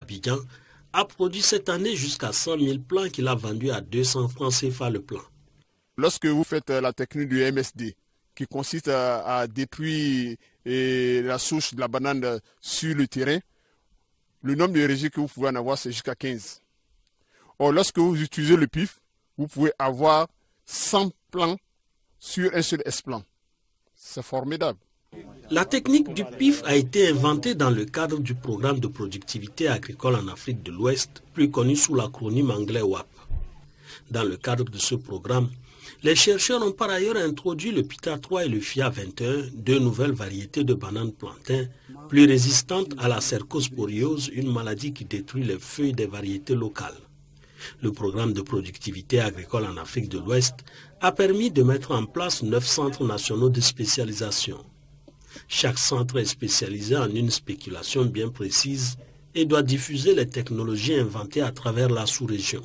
Abidjan a produit cette année jusqu'à 100 000 plants qu'il a vendus à 200 francs CFA le plant. Lorsque vous faites la technique du MSD, qui consiste à détruire la souche de la banane sur le terrain, le nombre de rejets que vous pouvez en avoir, c'est jusqu'à 15. Or, lorsque vous utilisez le PIF, vous pouvez avoir 100 plants sur un seul S-plan. C'est formidable. La technique du PIF a été inventée dans le cadre du programme de productivité agricole en Afrique de l'Ouest, plus connu sous l'acronyme anglais WAP. Dans le cadre de ce programme, les chercheurs ont par ailleurs introduit le Pita 3 et le FIA 21, deux nouvelles variétés de bananes plantains, plus résistantes à la cercosporiose, une maladie qui détruit les feuilles des variétés locales. Le programme de productivité agricole en Afrique de l'Ouest a permis de mettre en place 9 centres nationaux de spécialisation. Chaque centre est spécialisé en une spéculation bien précise et doit diffuser les technologies inventées à travers la sous-région.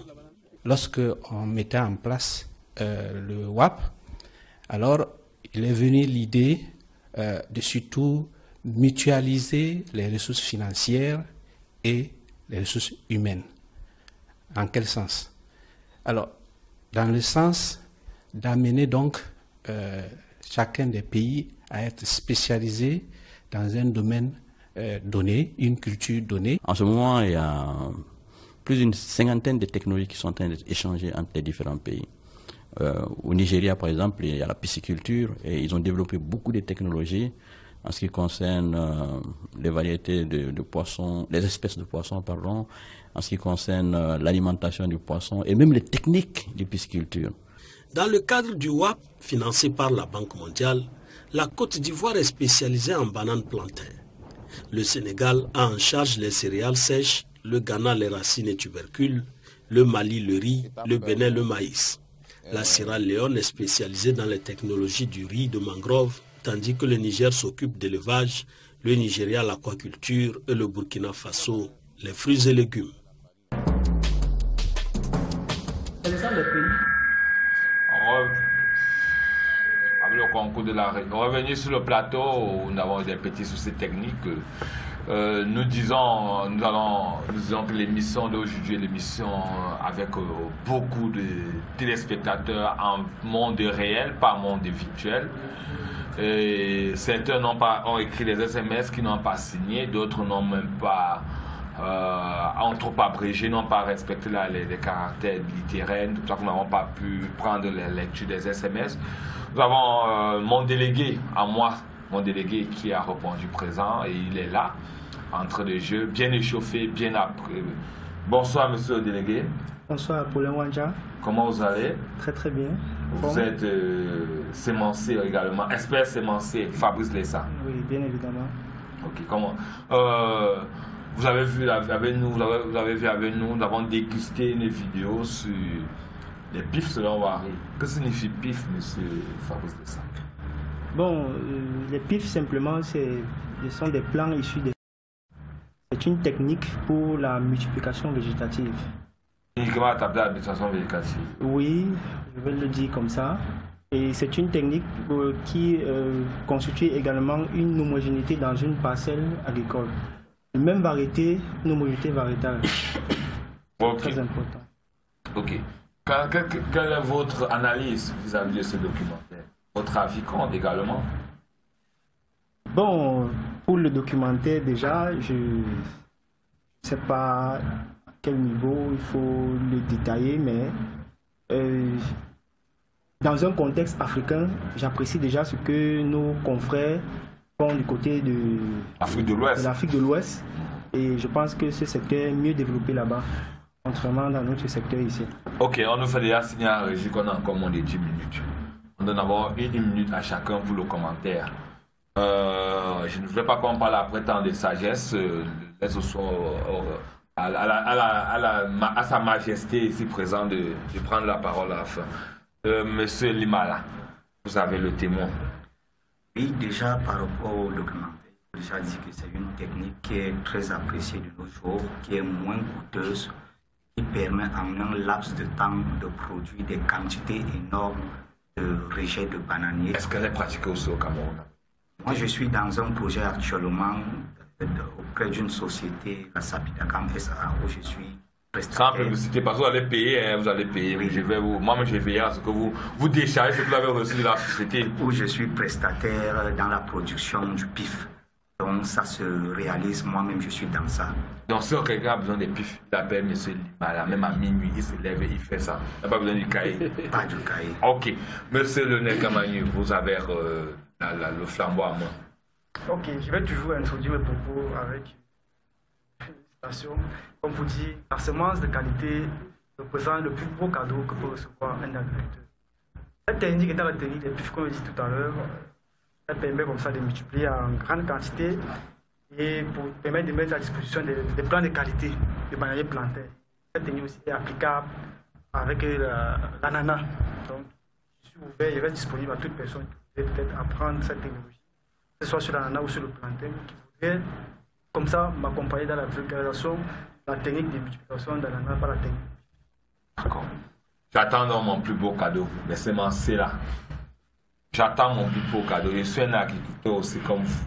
Lorsque on mettait en place le WAP, alors il est venu l'idée de surtout mutualiser les ressources financières et les ressources humaines. En quel sens? Alors, dans le sens d'amener donc chacun des pays à être spécialisé dans un domaine donné, une culture donnée. En ce moment, il y a plus d'une cinquantaine de technologies qui sont en train d'être échangées entre les différents pays. Au Nigeria, par exemple, il y a la pisciculture et ils ont développé beaucoup de technologies en ce qui concerne les variétés de poissons, les espèces de poissons, pardon, en ce qui concerne l'alimentation du poisson et même les techniques de pisciculture. Dans le cadre du WAP, financé par la Banque mondiale, la Côte d'Ivoire est spécialisée en bananes plantains. Le Sénégal a en charge les céréales sèches, le Ghana les racines et tubercules, le Mali le riz, le Bénin le maïs. La Sierra Leone est spécialisée dans les technologies du riz de mangrove, tandis que le Niger s'occupe d'élevage, le Nigeria l'aquaculture et le Burkina Faso les fruits et légumes. Avec le concours de la région, revenir sur le plateau où nous avons des petits soucis techniques. Nous disons que l'émission d'aujourd'hui est l'émission avec beaucoup de téléspectateurs en monde réel, pas monde virtuel. Et certains ont écrit des SMS qui n'ont pas signé, d'autres n'ont même pas, ont trop abrégé, n'ont pas respecté les caractères littéraires, tout ça, nous n'avons pas pu prendre les lectures des SMS. Nous avons mon délégué, à moi, mon délégué qui a répondu présent et il est là, entre les jeux, bien échauffé, bien après. Bonsoir, monsieur le délégué. Bonsoir, Paulin Wanja. Comment vous allez? Très très bien. Vous êtes sémencier également, expert sémencier, Fabrice Lessa. Oui, bien évidemment. Ok, comment vous avez vu avec nous, nous avons dégusté une vidéo sur les pifs selon Wari. Que signifie pif, monsieur Fabrice Lessa? Bon, les pifs simplement, ce sont des plants issus des... C'est une technique pour la multiplication végétative. Uniquement à table d'habitation végétative? Oui, je vais le dire comme ça. Et c'est une technique qui constitue également une homogénéité dans une parcelle agricole. Une même variété, une homogénéité variétale. Okay. Très important. Ok. Quelle est votre analyse vis-à-vis de ce documentaire? Votre avis compte également? Bon, pour le documentaire déjà, je ne sais pas à quel niveau il faut le détailler, mais dans un contexte africain, j'apprécie déjà ce que nos confrères font du côté de l'Afrique de l'Ouest. Et je pense que ce secteur est mieux développé là-bas, contrairement dans notre secteur ici. Ok, on nous fait déjà signer à la régie qu'on a encore moins de 10 minutes. On donne d'abord une minute à chacun pour le commentaire. Je ne voudrais pas qu'on parle après tant de sagesse. Laisse à sa majesté ici présent de prendre la parole à la fin. Monsieur Limala, vous avez le témoin. Oui, déjà par rapport au documentaire, il faut déjà dire que c'est une technique qui est très appréciée de nos jours, qui est moins coûteuse, qui permet en un laps de temps de produire des quantités énormes de rejets de bananiers. Est-ce qu'elle est pratiquée aussi au Cameroun? Moi, je suis dans un projet actuellement auprès d'une société, la Sapidakam SA, où je suis prestataire. Sans publicité, parce que vous allez payer, hein, vous allez payer. Oui. Moi-même, je vais veiller à ce que vous déchargez ce que vous avez reçu de la société. Où je suis prestataire dans la production du PIF. Donc ça se réalise, moi-même je suis dans ça. Donc si quelqu'un a besoin des PIF, il appelle M. Limala, même à minuit, il se lève et il fait ça. Il n'a pas besoin du cahier. Pas du cahier. Ok. Monsieur Lionel Kamani, vous avez le flambeau à main. Ok, je vais toujours introduire mes propos avec une citation. Comme vous dites, la semence de qualité représente le plus beau cadeau que peut recevoir un agriculteur. Cette technique étant la technique des PIF, comme je dit tout à l'heure, elle permet comme ça de multiplier en grande quantité et pour permettre de mettre à disposition des plans de qualité de bananier plantain. Cette technique aussi est applicable avec l'ananas. Donc, je suis ouvert, je reste disponible à toute personne qui voudrait peut-être apprendre cette technologie, que ce soit sur l'ananas ou sur le plantain, qui voudrait comme ça m'accompagner dans la vulgarisation de la technique de multiplication d'ananas par la technique. D'accord. J'attends donc mon plus beau cadeau, les semences là. J'attends mon plus beau cadeau. Je suis un agriculteur aussi comme vous.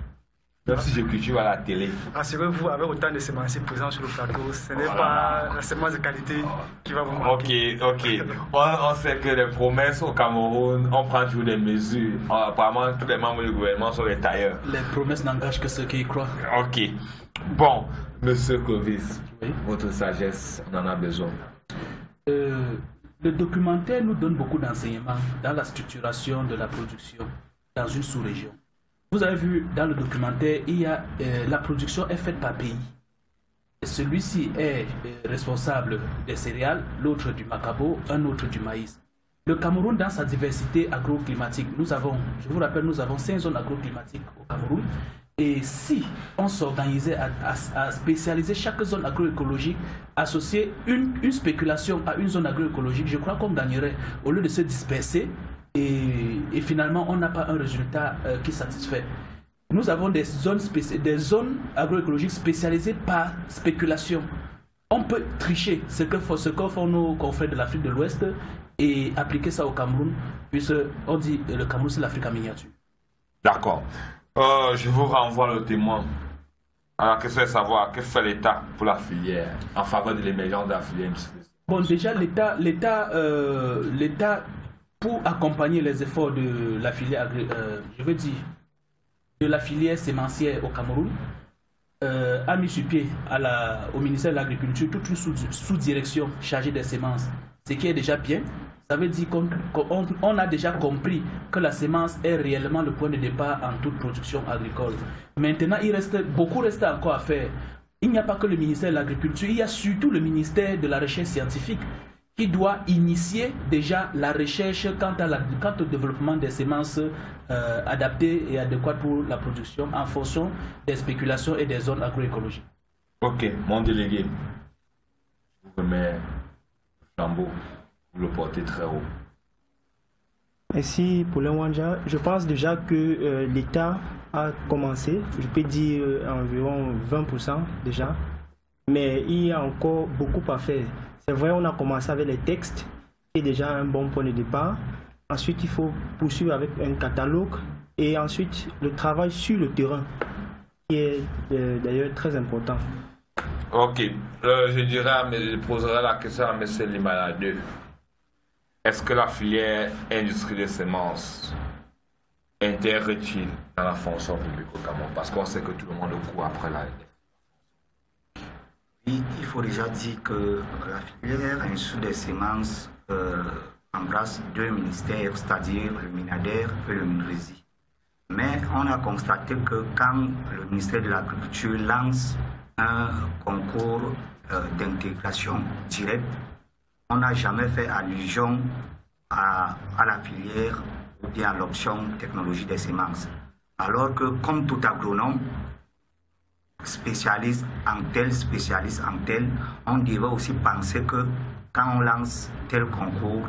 Même si je cultive à la télé. Assurez-vous, avec autant de semenciers présents sur le plateau, ce n'est pas la semence de qualité qui va vous manquer. Ok. On sait que les promesses au Cameroun, on prend toujours des mesures. Apparemment, tous les membres du gouvernement sont des tailleurs. Les promesses n'engagent que ceux qui y croient. Ok. Bon, Monsieur Clovis, oui. Votre sagesse, on en a besoin. Le documentaire nous donne beaucoup d'enseignements dans la structuration de la production dans une sous-région. Vous avez vu dans le documentaire, il y a, la production est faite par pays. Celui-ci est responsable des céréales, l'autre du macabo, un autre du maïs. Le Cameroun, dans sa diversité agroclimatique, je vous rappelle, nous avons 5 zones agroclimatiques au Cameroun. Et si on s'organisait à spécialiser chaque zone agroécologique, associer une spéculation à une zone agroécologique, je crois qu'on gagnerait au lieu de se disperser et finalement on n'a pas un résultat qui satisfait. Nous avons des zones agroécologiques spécialisées par spéculation. On peut tricher ce que font nos confrères de l'Afrique de l'Ouest et appliquer ça au Cameroun, puisqu'on dit le Cameroun c'est l'Afrique en miniature. D'accord. Je vous renvoie le témoin. Alors, question est de savoir que fait l'État pour la filière, en faveur de l'émergence de la filière. Bon, déjà, l'État, pour accompagner les efforts de la filière, de la filière sémencière au Cameroun, a mis sur pied au ministère de l'Agriculture toute une sous-direction chargée des semences, ce qui est déjà bien. Ça veut dire qu'on a déjà compris que la semence est réellement le point de départ en toute production agricole. Maintenant, beaucoup reste encore à faire. Il n'y a pas que le ministère de l'Agriculture, il y a surtout le ministère de la Recherche scientifique qui doit initier déjà la recherche quant au développement des semences adaptées et adéquates pour la production en fonction des spéculations et des zones agroécologiques. Ok, mon délégué, je vous remets le flambeau. Vous le portez très haut. Merci pour Wanja. Je pense déjà que l'État a commencé, je peux dire environ 20% déjà, mais il y a encore beaucoup à faire. C'est vrai, on a commencé avec les textes, qui est déjà un bon point de départ. Ensuite, il faut poursuivre avec un catalogue et ensuite le travail sur le terrain, qui est d'ailleurs très important. Ok, je poserai la question à M. Limala 2. Est-ce que la filière industrie des semences intègre-t-il dans la fonction publique au Cameroun? Parce qu'on sait que tout le monde court après la... Oui, il faut déjà dire que la filière industrie des semences embrasse 2 ministères, c'est-à-dire le MINADER et le MINRESI. Mais on a constaté que quand le ministère de l'Agriculture lance un concours d'intégration directe, on n'a jamais fait allusion à la filière ou bien à l'option technologie des semences. Alors que, comme tout agronome, spécialiste en tel, on devrait aussi penser que quand on lance tel concours,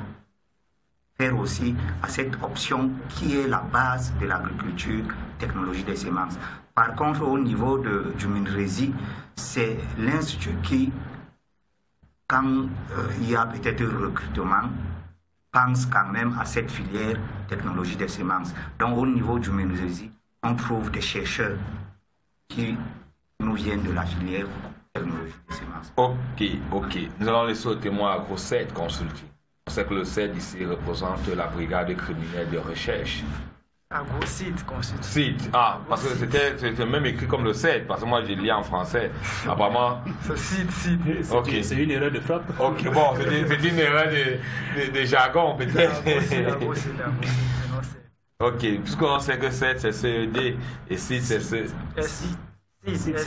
faire aussi à cette option qui est la base de l'agriculture, technologie des semences. Par contre, au niveau du MINRESI, c'est l'institut qui, quand il y a peut-être un recrutement, pense quand même à cette filière technologie des semences. Donc au niveau du MINRESI, on trouve des chercheurs qui nous viennent de la filière technologie des semences. Ok. Nous allons laisser au témoin AgroSed Consulting. On sait que le CED ici représente la brigade criminelle de recherche. AgroSed Consulting. CID, parce que c'était même écrit comme le CED, parce que moi j'ai lu en français. Apparemment. C'est CID. Ok. C'est une erreur de frappe. Ok, bon, c'est une erreur de jargon peut-être. Ok, puisqu'on sait que CED c'est CED et CID c'est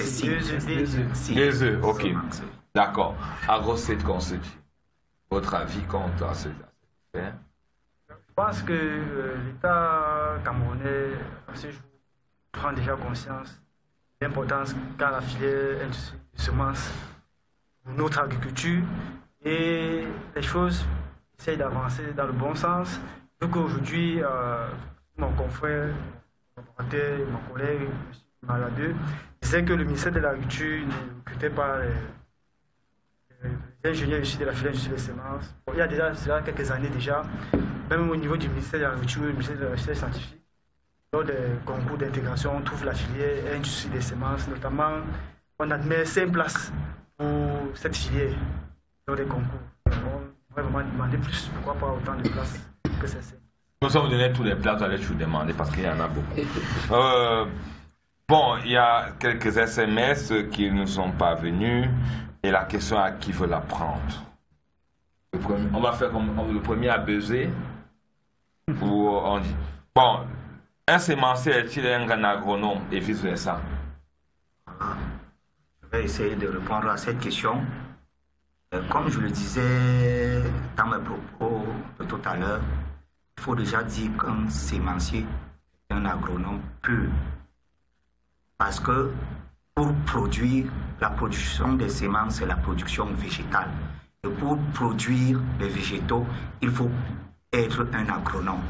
CID. Deux E, ok. D'accord. AgroSed Consulting. Votre avis compte à ce aspect? Je pense que l'État camerounais, à ce jour, prend déjà conscience de l'importance qu'a la filière industrie de semences pour notre agriculture et les choses essayent d'avancer dans le bon sens. Vu qu'aujourd'hui, mon confrère, mon collègue, M. Maladeux, disait que le ministère de l'Agriculture ne recrutait pas les ingénieurs issus de la filière industrie des semences. Bon, il y a déjà quelques années déjà, même au niveau du ministère de l'Agriculture, le ministère de la recherche scientifique, lors des concours d'intégration, on trouve la filière industrie des semences, notamment on admet 5 places pour cette filière lors des concours. On pourrait vraiment demander plus, pourquoi pas autant de places que ces 5. Nous sommes donné tous les places, allez vous demander parce qu'il y en a beaucoup. Bon, il y a quelques SMS qui ne sont pas venus. Et la question à qui veut la prendre. On va faire comme le premier à buzzer. Ou on dit. Bon, un sémencier est-il un grand agronome et vice-versa? Je vais essayer de répondre à cette question. Comme je le disais dans mes propos de tout à l'heure, il faut déjà dire qu'un sémencier est un agronome pur. Parce que pour produire, la production des semences, c'est la production végétale. Et pour produire les végétaux, il faut être un agronome.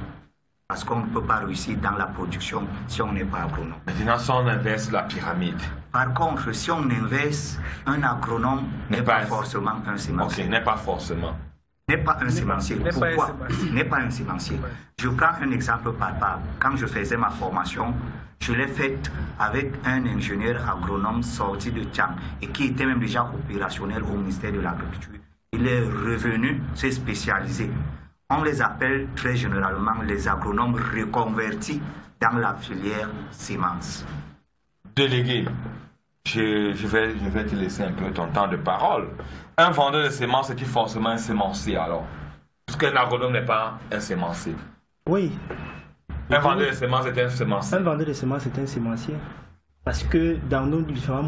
Parce qu'on ne peut pas réussir dans la production si on n'est pas agronome. Maintenant, si on inverse la pyramide. Par contre, si on inverse, un agronome n'est pas forcément un sémencier. Ok, n'est pas forcément. N'est pas un sémencier. Pourquoi? N'est pas un sémencier. Je prends un exemple palpable. Quand je faisais ma formation, je l'ai faite avec un ingénieur agronome sorti de Tchang et qui était même déjà opérationnel au ministère de l'Agriculture. Il est revenu se spécialiser. On les appelle très généralement les agronomes reconvertis dans la filière semences. Délégué, je vais te laisser un peu ton temps de parole. Un vendeur de semences est-il forcément un sémencier alors? Puisqu'un agronome n'est pas un sémencier. Oui. Un vendeur de semences est un sémencier. Un vendeur de semences est un sémencier. Parce que dans nos différents